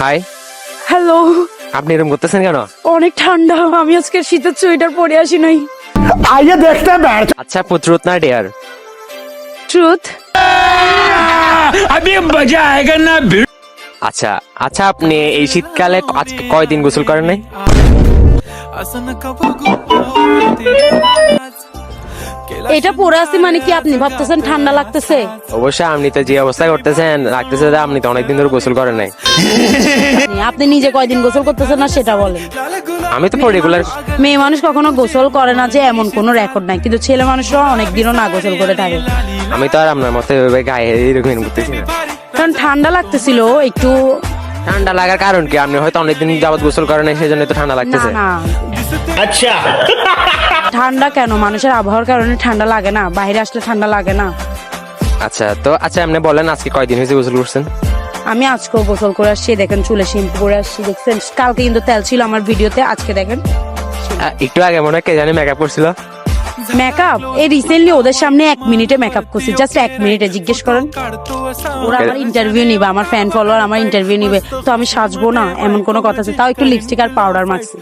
High, hello. আপনি এরকম করতেছেন কেন? অনেক ঠান্ডা, আমি আজকে শীতের সোয়েটার পরে আসি নাই। आइए देखते हैं बैठ আচ্ছা, ট্রুথ না ডেয়ার? ট্রুথ। अभी मजा आएगा ना আচ্ছা আচ্ছা, আপনি এই শীতকালে আজকে কয়দিন গোসল করেন নাই? এটা পরে আসি মানে কি আপনি ভাবতেছেন ঠান্ডা লাগতেছে? অবশ্যই, আপনি তো যে অবস্থা করতেছেন লাগতেছে যে আপনি তো অনেকদিন ধরে গোসল করেন নাই। আপনি নিজে কয়দিন গোসল করতেছেন না সেটা বলেন। আমি তো রেগুলার। মেয়ে মানুষ কখনো গোসল করে না যে এমন কোনো রেকর্ড নাই, কিন্তু ছেলে মানুষরা অনেকদিনও না গোসল করে থাকে। আমি তো আর আপনার মতো ওইভাবে গায়ে এরকম করতেছি না। কারণ ঠান্ডা লাগতেছিল একটু। ঠান্ডা লাগার কারণ কি? আপনি হয়তো অনেকদিন যাবত গোসল করেন নাই, সেজন্য তো ঠান্ডা না লাগতেছে। না, अच्छा ঠান্ডা কেন, মানুষের আবহাওয়ার কারণে ঠান্ডা লাগে না, বাইরে আসলে ঠান্ডা লাগে না। আচ্ছা তো আচ্ছা, আপনি বলেন আজকে কয়দিন হয়েছে গোসল করছেন? আমি আজকেও গোসল করে আসছি, দেখেন চুলে শ্যাম্পু করে আসছি, দেখছেন কালকে কিন্তু তেল ছিল আমার ভিডিওতে, আজকে দেখেন। একটু আগে মনে হয় কে জানি মেকআপ করছিল। মেকআপ এই রিসেন্টলি ওদের সামনে 1 মিনিটে মেকআপ করছি, জাস্ট 1 মিনিটে। জিজ্ঞেস করেন, ওরা আমার ইন্টারভিউ নিবে, আমার ফ্যান ফলোয়ার আমার ইন্টারভিউ নিবে, তো আমি সাজবো না এমন কোনো কথা আছে? তাও একটু লিপস্টিক আর পাউডার মাখছি।